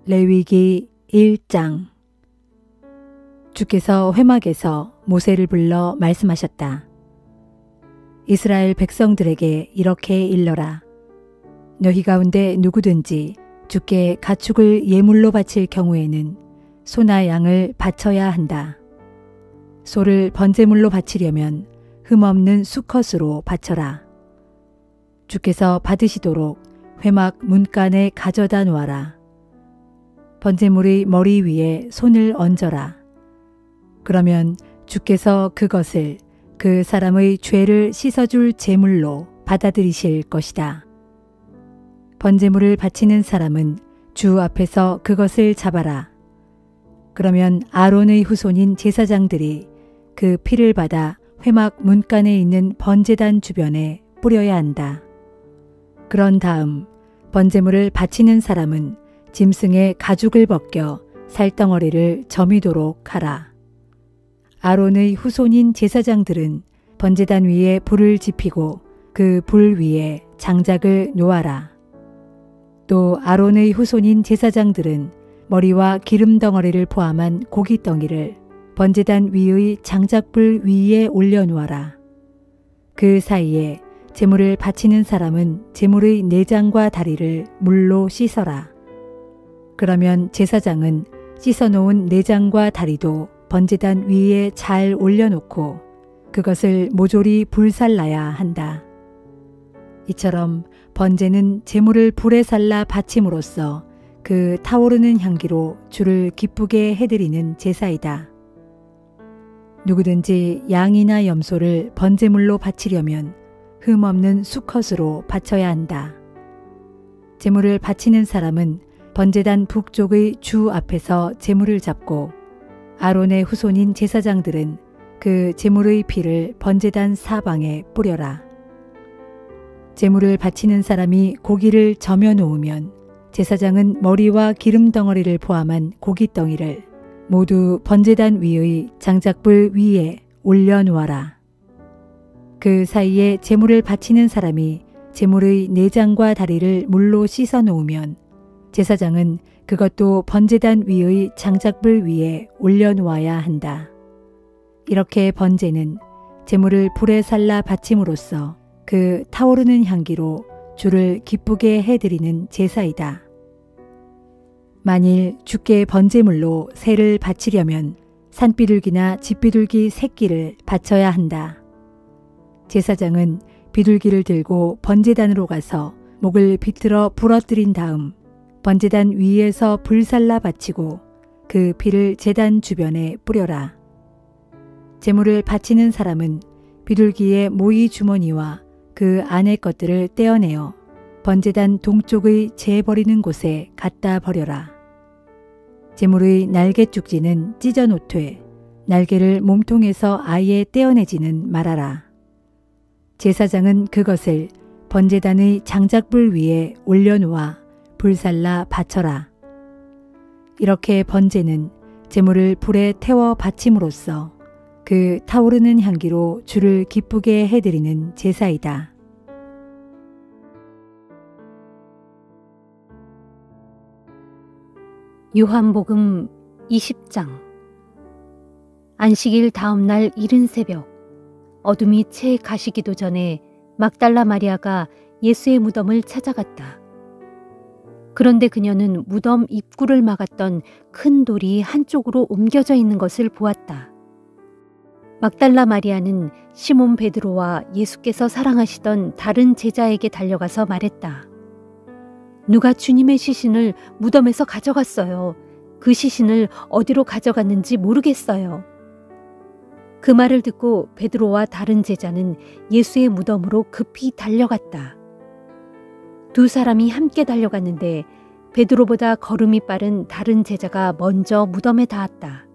레위기 1장. 주께서 회막에서 모세를 불러 말씀하셨다. 이스라엘 백성들에게 이렇게 일러라. 너희 가운데 누구든지 주께 가축을 예물로 바칠 경우에는 소나 양을 바쳐야 한다. 소를 번제물로 바치려면 흠없는 수컷으로 바쳐라. 주께서 받으시도록 회막 문간에 가져다 놓아라. 번제물의 머리 위에 손을 얹어라. 그러면 주께서 그것을 그 사람의 죄를 씻어줄 제물로 받아들이실 것이다. 번제물을 바치는 사람은 주 앞에서 그것을 잡아라. 그러면 아론의 후손인 제사장들이 그 피를 받아 회막 문간에 있는 번제단 주변에 뿌려야 한다. 그런 다음 번제물을 바치는 사람은 짐승의 가죽을 벗겨 살덩어리를 저미도록 하라. 아론의 후손인 제사장들은 번제단 위에 불을 지피고 그 불 위에 장작을 놓아라. 또 아론의 후손인 제사장들은 머리와 기름 덩어리를 포함한 고기 덩이를 번제단 위의 장작불 위에 올려놓아라. 그 사이에 제물을 바치는 사람은 제물의 내장과 다리를 물로 씻어라. 그러면 제사장은 씻어놓은 내장과 다리도 번제단 위에 잘 올려놓고 그것을 모조리 불살라야 한다. 이처럼 번제는 제물을 불에 살라 바침으로써 그 타오르는 향기로 주를 기쁘게 해드리는 제사이다. 누구든지 양이나 염소를 번제물로 바치려면 흠없는 수컷으로 바쳐야 한다. 제물을 바치는 사람은 번제단 북쪽의 주 앞에서 제물을 잡고 아론의 후손인 제사장들은 그 제물의 피를 번제단 사방에 뿌려라. 제물을 바치는 사람이 고기를 저며 놓으면 제사장은 머리와 기름 덩어리를 포함한 고기 덩이를 모두 번제단 위의 장작불 위에 올려놓아라. 그 사이에 제물을 바치는 사람이 제물의 내장과 다리를 물로 씻어 놓으면 제사장은 그것도 번제단 위의 장작불 위에 올려놓아야 한다. 이렇게 번제는 제물을 불에 살라 바침으로써 그 타오르는 향기로 주를 기쁘게 해드리는 제사이다. 만일 주께 번제물로 새를 바치려면 산비둘기나 집비둘기 새끼를 바쳐야 한다. 제사장은 비둘기를 들고 번제단으로 가서 목을 비틀어 부러뜨린 다음 번제단 위에서 불살라 바치고 그 피를 제단 주변에 뿌려라. 제물을 바치는 사람은 비둘기의 모이 주머니와 그 안의 것들을 떼어내어 번제단 동쪽의 재 버리는 곳에 갖다 버려라. 제물의 날개죽지는 찢어 놓되 날개를 몸통에서 아예 떼어내지는 말아라. 제사장은 그것을 번제단의 장작불 위에 올려놓아 불살라 바쳐라. 이렇게 번제는 제물을 불에 태워 바침으로써 그 타오르는 향기로 주를 기쁘게 해드리는 제사이다. 요한복음 20장. 안식일 다음 날 이른 새벽, 어둠이 채 가시기도 전에 막달라 마리아가 예수의 무덤을 찾아갔다. 그런데 그녀는 무덤 입구를 막았던 큰 돌이 한쪽으로 옮겨져 있는 것을 보았다. 막달라 마리아는 시몬 베드로와 예수께서 사랑하시던 다른 제자에게 달려가서 말했다. 누가 주님의 시신을 무덤에서 가져갔어요. 그 시신을 어디로 가져갔는지 모르겠어요. 그 말을 듣고 베드로와 다른 제자는 예수의 무덤으로 급히 달려갔다. 두 사람이 함께 달려갔는데 베드로보다 걸음이 빠른 다른 제자가 먼저 무덤에 닿았다.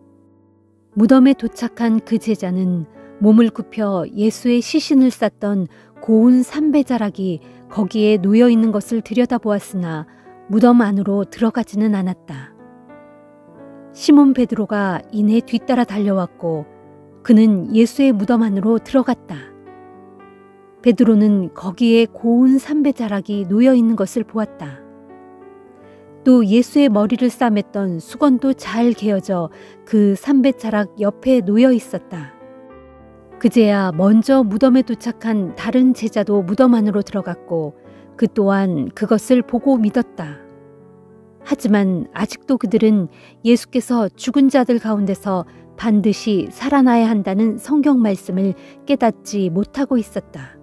무덤에 도착한 그 제자는 몸을 굽혀 예수의 시신을 쌌던 고운 삼배자락이 거기에 놓여 있는 것을 들여다보았으나 무덤 안으로 들어가지는 않았다. 시몬 베드로가 이내 뒤따라 달려왔고 그는 예수의 무덤 안으로 들어갔다. 베드로는 거기에 고운 삼배자락이 놓여 있는 것을 보았다. 또 예수의 머리를 싸맸던 수건도 잘 개어져 그 삼배자락 옆에 놓여 있었다. 그제야 먼저 무덤에 도착한 다른 제자도 무덤 안으로 들어갔고 그 또한 그것을 보고 믿었다. 하지만 아직도 그들은 예수께서 죽은 자들 가운데서 반드시 살아나야 한다는 성경 말씀을 깨닫지 못하고 있었다.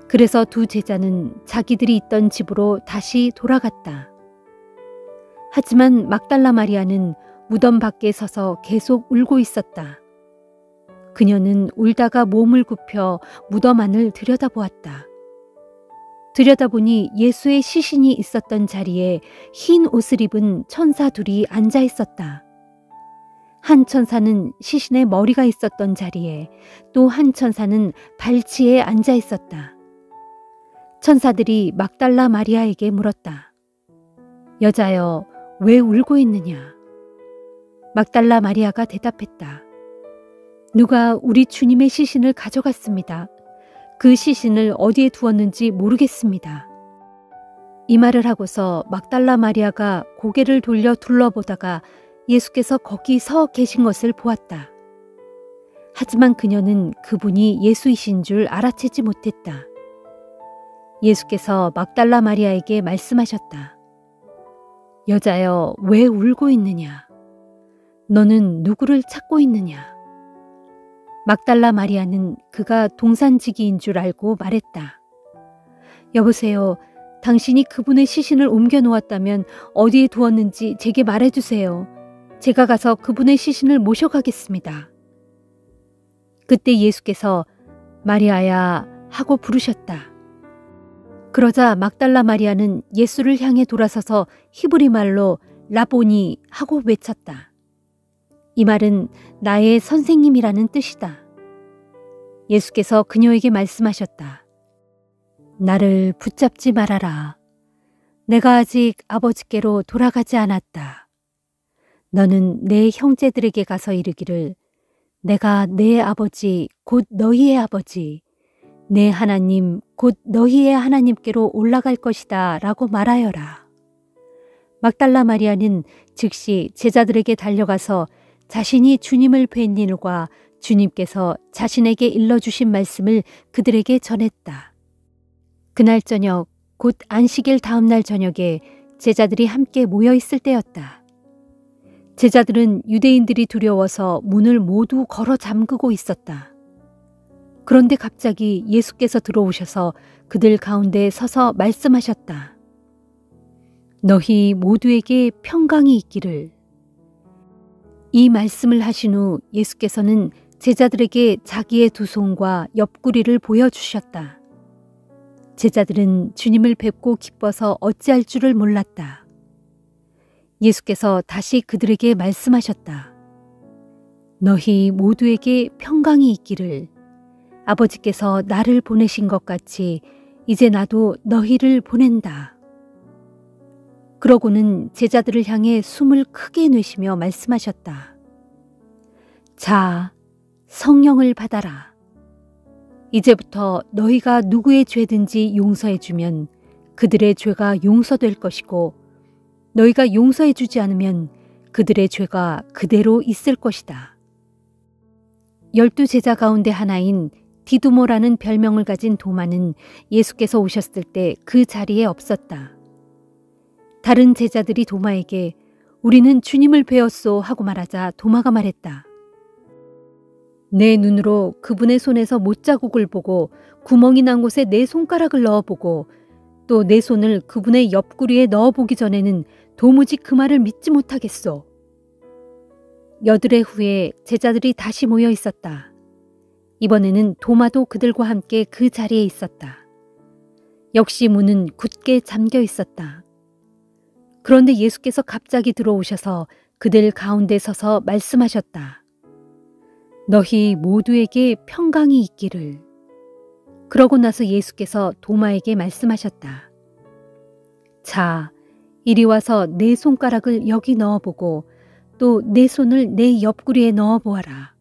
그래서 두 제자는 자기들이 있던 집으로 다시 돌아갔다. 하지만 막달라 마리아는 무덤 밖에 서서 계속 울고 있었다. 그녀는 울다가 몸을 굽혀 무덤 안을 들여다보았다. 들여다보니 예수의 시신이 있었던 자리에 흰 옷을 입은 천사 둘이 앉아 있었다. 한 천사는 시신의 머리가 있었던 자리에 또 한 천사는 발치에 앉아 있었다. 천사들이 막달라 마리아에게 물었다. 여자여, 왜 울고 있느냐? 막달라 마리아가 대답했다. 누가 우리 주님의 시신을 가져갔습니다. 그 시신을 어디에 두었는지 모르겠습니다. 이 말을 하고서 막달라 마리아가 고개를 돌려 둘러보다가 예수께서 거기 서 계신 것을 보았다. 하지만 그녀는 그분이 예수이신 줄 알아채지 못했다. 예수께서 막달라 마리아에게 말씀하셨다. 여자여, 왜 울고 있느냐? 너는 누구를 찾고 있느냐? 막달라 마리아는 그가 동산지기인 줄 알고 말했다. 여보세요. 당신이 그분의 시신을 옮겨 놓았다면 어디에 두었는지 제게 말해주세요. 제가 가서 그분의 시신을 모셔가겠습니다. 그때 예수께서 마리아야 하고 부르셨다. 그러자 막달라 마리아는 예수를 향해 돌아서서 히브리 말로 라보니 하고 외쳤다. 이 말은 나의 선생님이라는 뜻이다. 예수께서 그녀에게 말씀하셨다. 나를 붙잡지 말아라. 내가 아직 아버지께로 돌아가지 않았다. 너는 내 형제들에게 가서 이르기를 내가 내 아버지 곧 너희의 아버지 내 하나님 곧 너희의 하나님께로 올라갈 것이다 라고 말하여라. 막달라 마리아는 즉시 제자들에게 달려가서 자신이 주님을 뵌 일과 주님께서 자신에게 일러주신 말씀을 그들에게 전했다. 그날 저녁, 곧 안식일 다음 날 저녁에 제자들이 함께 모여 있을 때였다. 제자들은 유대인들이 두려워서 문을 모두 걸어 잠그고 있었다. 그런데 갑자기 예수께서 들어오셔서 그들 가운데 서서 말씀하셨다. 너희 모두에게 평강이 있기를. 이 말씀을 하신 후 예수께서는 제자들에게 자기의 두 손과 옆구리를 보여주셨다. 제자들은 주님을 뵙고 기뻐서 어찌할 줄을 몰랐다. 예수께서 다시 그들에게 말씀하셨다. 너희 모두에게 평강이 있기를. 아버지께서 나를 보내신 것 같이 이제 나도 너희를 보낸다. 그러고는 제자들을 향해 숨을 크게 내쉬며 말씀하셨다. 자, 성령을 받아라. 이제부터 너희가 누구의 죄든지 용서해주면 그들의 죄가 용서될 것이고 너희가 용서해주지 않으면 그들의 죄가 그대로 있을 것이다. 12 가운데 하나인 디두모라는 별명을 가진 도마는 예수께서 오셨을 때 그 자리에 없었다. 다른 제자들이 도마에게 우리는 주님을 뵈었소 하고 말하자 도마가 말했다. 내 눈으로 그분의 손에서 못자국을 보고 구멍이 난 곳에 내 손가락을 넣어보고 또 내 손을 그분의 옆구리에 넣어보기 전에는 도무지 그 말을 믿지 못하겠소. 여드레 후에 제자들이 다시 모여 있었다. 이번에는 도마도 그들과 함께 그 자리에 있었다. 역시 문은 굳게 잠겨 있었다. 그런데 예수께서 갑자기 들어오셔서 그들 가운데 서서 말씀하셨다. 너희 모두에게 평강이 있기를. 그러고 나서 예수께서 도마에게 말씀하셨다. 자, 이리 와서 내 손가락을 여기 넣어보고 또 내 손을 내 옆구리에 넣어보아라.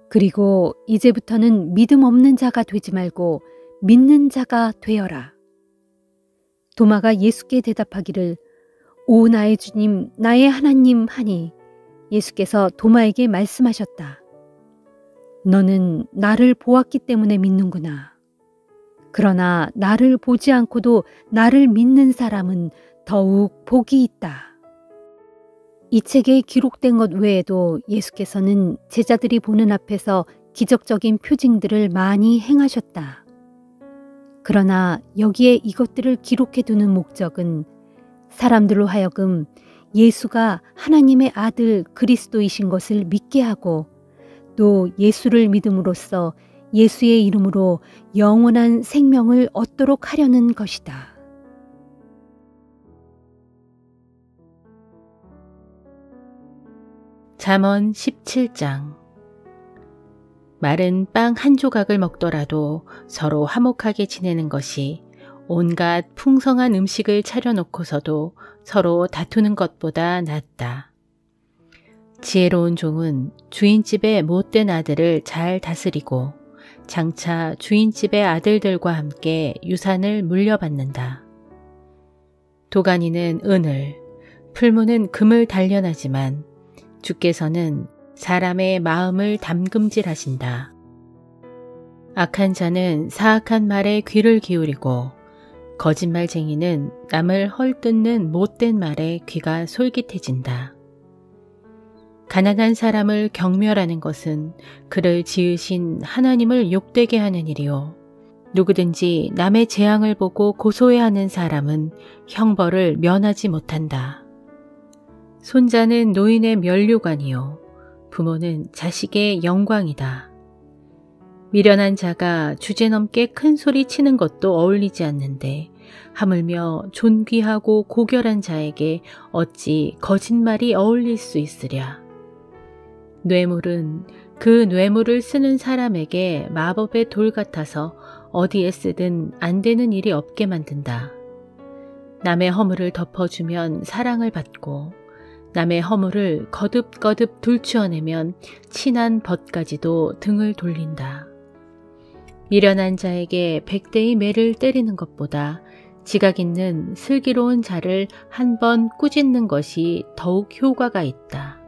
그리고 이제부터는 믿음 없는 자가 되지 말고 믿는 자가 되어라. 도마가 예수께 대답하기를 오 나의 주님, 나의 하나님 하니 예수께서 도마에게 말씀하셨다. 너는 나를 보았기 때문에 믿는구나. 그러나 나를 보지 않고도 나를 믿는 사람은 더욱 복이 있다. 이 책에 기록된 것 외에도 예수께서는 제자들이 보는 앞에서 기적적인 표징들을 많이 행하셨다. 그러나 여기에 이것들을 기록해 두는 목적은 사람들로 하여금 예수가 하나님의 아들 그리스도이신 것을 믿게 하고 또 예수를 믿음으로써 예수의 이름으로 영원한 생명을 얻도록 하려는 것이다. 잠언 17장. 말은 빵 한 조각을 먹더라도 서로 화목하게 지내는 것이 온갖 풍성한 음식을 차려놓고서도 서로 다투는 것보다 낫다. 지혜로운 종은 주인집의 못된 아들을 잘 다스리고 장차 주인집의 아들들과 함께 유산을 물려받는다. 도가니는 은을, 풀무는 금을 단련하지만 주께서는 사람의 마음을 담금질하신다. 악한 자는 사악한 말에 귀를 기울이고 거짓말쟁이는 남을 헐뜯는 못된 말에 귀가 솔깃해진다. 가난한 사람을 경멸하는 것은 그를 지으신 하나님을 욕되게 하는 일이요. 누구든지 남의 재앙을 보고 고소해하는 사람은 형벌을 면하지 못한다. 손자는 노인의 면류관이요. 부모는 자식의 영광이다. 미련한 자가 주제넘게 큰 소리 치는 것도 어울리지 않는데 하물며 존귀하고 고결한 자에게 어찌 거짓말이 어울릴 수 있으랴. 뇌물은 그 뇌물을 쓰는 사람에게 마법의 돌 같아서 어디에 쓰든 안 되는 일이 없게 만든다. 남의 허물을 덮어주면 사랑을 받고 남의 허물을 거듭거듭 둘치어내면 친한 벗까지도 등을 돌린다. 미련한 자에게 100대의 매를 때리는 것보다 지각 있는 슬기로운 자를 한 번 꾸짖는 것이 더욱 효과가 있다.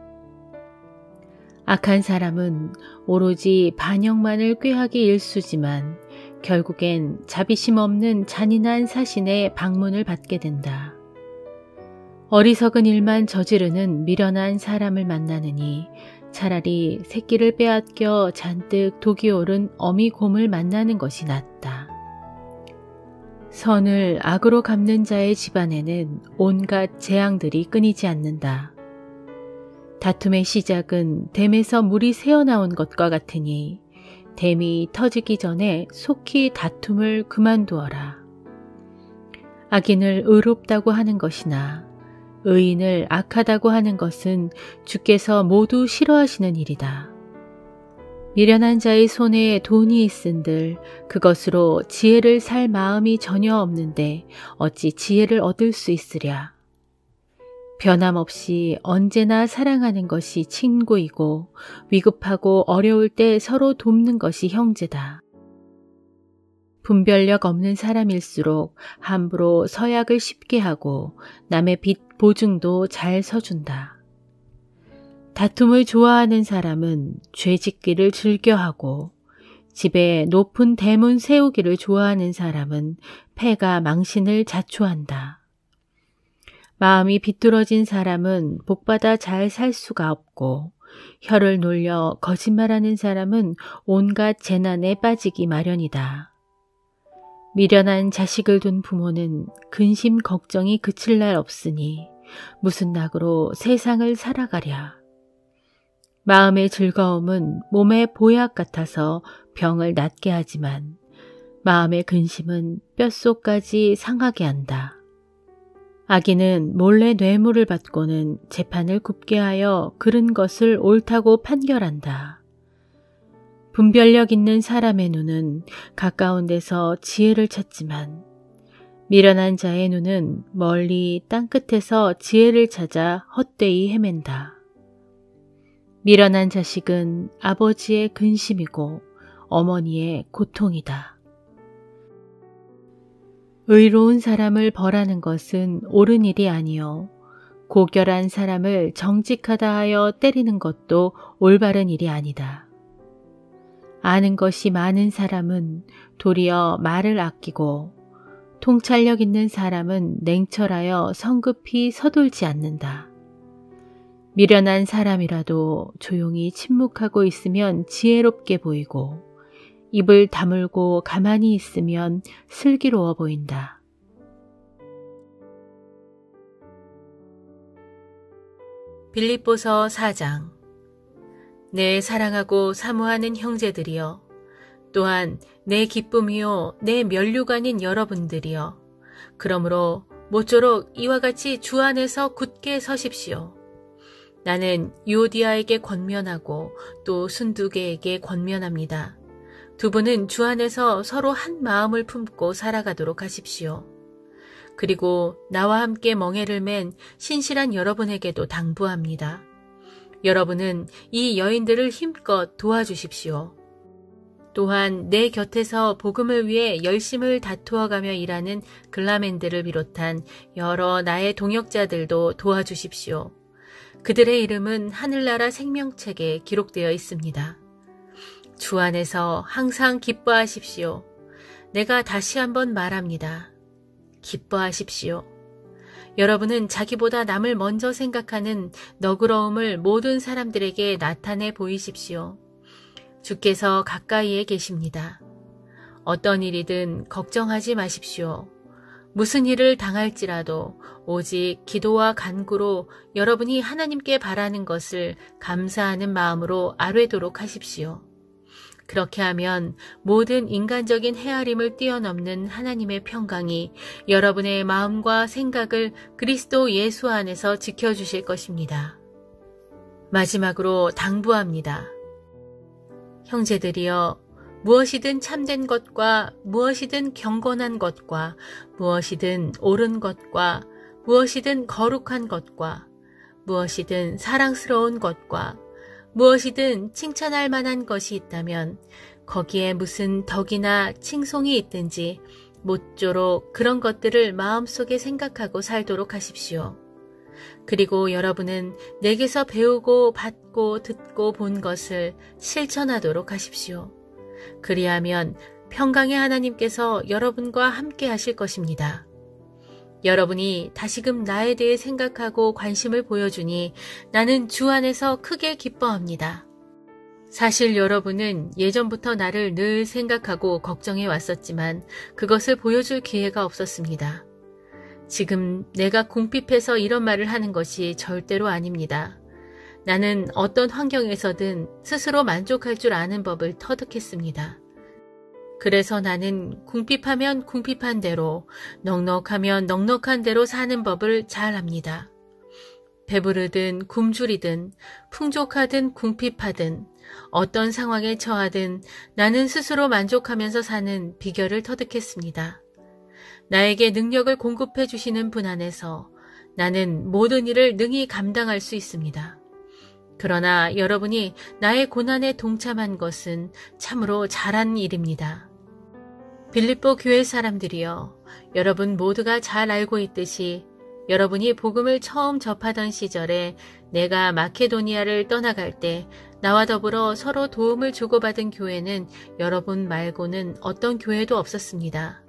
악한 사람은 오로지 반역만을 꾀하기 일쑤지만 결국엔 자비심 없는 잔인한 사신의 방문을 받게 된다. 어리석은 일만 저지르는 미련한 사람을 만나느니 차라리 새끼를 빼앗겨 잔뜩 독이 오른 어미곰을 만나는 것이 낫다. 선을 악으로 갚는 자의 집안에는 온갖 재앙들이 끊이지 않는다. 다툼의 시작은 댐에서 물이 새어나온 것과 같으니 댐이 터지기 전에 속히 다툼을 그만두어라. 악인을 의롭다고 하는 것이나 의인을 악하다고 하는 것은 주께서 모두 싫어하시는 일이다. 미련한 자의 손에 돈이 있은들 그것으로 지혜를 살 마음이 전혀 없는데 어찌 지혜를 얻을 수 있으랴. 변함없이 언제나 사랑하는 것이 친구이고 위급하고 어려울 때 서로 돕는 것이 형제다. 분별력 없는 사람일수록 함부로 서약을 쉽게 하고 남의 빚 보증도 잘 서준다. 다툼을 좋아하는 사람은 죄짓기를 즐겨하고 집에 높은 대문 세우기를 좋아하는 사람은 패가 망신을 자초한다. 마음이 비뚤어진 사람은 복받아 잘 살 수가 없고 혀를 놀려 거짓말하는 사람은 온갖 재난에 빠지기 마련이다. 미련한 자식을 둔 부모는 근심 걱정이 그칠 날 없으니 무슨 낙으로 세상을 살아가랴. 마음의 즐거움은 몸의 보약 같아서 병을 낫게 하지만 마음의 근심은 뼛속까지 상하게 한다. 악인은 몰래 뇌물을 받고는 재판을 굽게 하여 그른 것을 옳다고 판결한다. 분별력 있는 사람의 눈은 가까운 데서 지혜를 찾지만 미련한 자의 눈은 멀리 땅끝에서 지혜를 찾아 헛되이 헤맨다. 미련한 자식은 아버지의 근심이고 어머니의 고통이다. 의로운 사람을 벌하는 것은 옳은 일이 아니요 고결한 사람을 정직하다 하여 때리는 것도 올바른 일이 아니다. 아는 것이 많은 사람은 도리어 말을 아끼고 통찰력 있는 사람은 냉철하여 성급히 서둘지 않는다. 미련한 사람이라도 조용히 침묵하고 있으면 지혜롭게 보이고 입을 다물고 가만히 있으면 슬기로워 보인다. 빌립보서 4장. 내 사랑하고 사모하는 형제들이여, 또한 내 기쁨이요 내 면류가 아닌 여러분들이여, 그러므로 모쪼록 이와 같이 주 안에서 굳게 서십시오. 나는 유오디아에게 권면하고 또 순두개에게 권면합니다. 두 분은 주 안에서 서로 한 마음을 품고 살아가도록 하십시오. 그리고 나와 함께 멍에를 맨 신실한 여러분에게도 당부합니다. 여러분은 이 여인들을 힘껏 도와주십시오. 또한 내 곁에서 복음을 위해 열심을 다투어가며 일하는 글라멘드를 비롯한 여러 나의 동역자들도 도와주십시오. 그들의 이름은 하늘나라 생명책에 기록되어 있습니다. 주 안에서 항상 기뻐하십시오. 내가 다시 한번 말합니다. 기뻐하십시오. 여러분은 자기보다 남을 먼저 생각하는 너그러움을 모든 사람들에게 나타내 보이십시오. 주께서 가까이에 계십니다. 어떤 일이든 걱정하지 마십시오. 무슨 일을 당할지라도 오직 기도와 간구로 여러분이 하나님께 바라는 것을 감사하는 마음으로 아뢰도록 하십시오. 그렇게 하면 모든 인간적인 헤아림을 뛰어넘는 하나님의 평강이 여러분의 마음과 생각을 그리스도 예수 안에서 지켜주실 것입니다. 마지막으로 당부합니다. 형제들이여, 무엇이든 참된 것과 무엇이든 경건한 것과 무엇이든 옳은 것과 무엇이든 거룩한 것과 무엇이든 사랑스러운 것과 무엇이든 칭찬할 만한 것이 있다면 거기에 무슨 덕이나 칭송이 있든지 모쪼록 그런 것들을 마음속에 생각하고 살도록 하십시오. 그리고 여러분은 내게서 배우고 받고 듣고 본 것을 실천하도록 하십시오. 그리하면 평강의 하나님께서 여러분과 함께 하실 것입니다. 여러분이 다시금 나에 대해 생각하고 관심을 보여주니 나는 주 안에서 크게 기뻐합니다. 사실 여러분은 예전부터 나를 늘 생각하고 걱정해 왔었지만 그것을 보여줄 기회가 없었습니다. 지금 내가 궁핍해서 이런 말을 하는 것이 절대로 아닙니다. 나는 어떤 환경에서든 스스로 만족할 줄 아는 법을 터득했습니다. 그래서 나는 궁핍하면 궁핍한 대로, 넉넉하면 넉넉한 대로 사는 법을 잘 압니다. 배부르든 굶주리든 풍족하든 궁핍하든 어떤 상황에 처하든 나는 스스로 만족하면서 사는 비결을 터득했습니다. 나에게 능력을 공급해 주시는 분 안에서 나는 모든 일을 능히 감당할 수 있습니다. 그러나 여러분이 나의 고난에 동참한 것은 참으로 잘한 일입니다. 빌립보 교회 사람들이여, 여러분 모두가 잘 알고 있듯이 여러분이 복음을 처음 접하던 시절에 내가 마케도니아를 떠나갈 때 나와 더불어 서로 도움을 주고받은 교회는 여러분 말고는 어떤 교회도 없었습니다.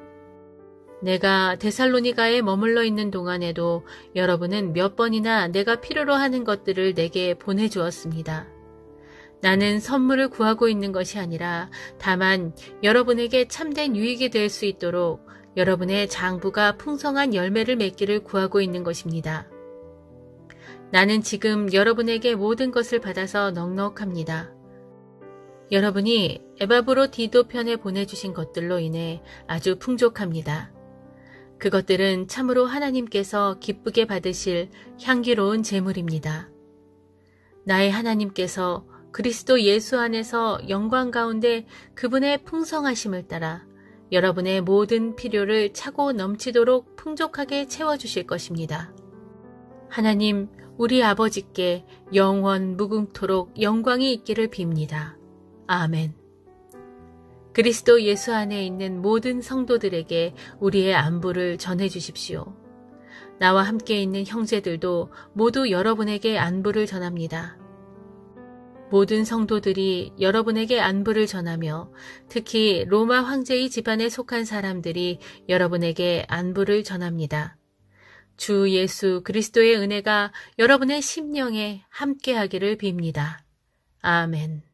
내가 데살로니가에 머물러 있는 동안에도 여러분은 몇 번이나 내가 필요로 하는 것들을 내게 보내주었습니다. 나는 선물을 구하고 있는 것이 아니라 다만 여러분에게 참된 유익이 될 수 있도록 여러분의 장부가 풍성한 열매를 맺기를 구하고 있는 것입니다. 나는 지금 여러분에게 모든 것을 받아서 넉넉합니다. 여러분이 에바브로디도 편에 보내주신 것들로 인해 아주 풍족합니다. 그것들은 참으로 하나님께서 기쁘게 받으실 향기로운 제물입니다. 나의 하나님께서 그리스도 예수 안에서 영광 가운데 그분의 풍성하심을 따라 여러분의 모든 필요를 차고 넘치도록 풍족하게 채워주실 것입니다. 하나님, 우리 아버지께 영원 무궁토록 영광이 있기를 빕니다. 아멘. 그리스도 예수 안에 있는 모든 성도들에게 우리의 안부를 전해 주십시오. 나와 함께 있는 형제들도 모두 여러분에게 안부를 전합니다. 모든 성도들이 여러분에게 안부를 전하며 특히 로마 황제의 집안에 속한 사람들이 여러분에게 안부를 전합니다. 주 예수 그리스도의 은혜가 여러분의 심령에 함께하기를 빕니다. 아멘.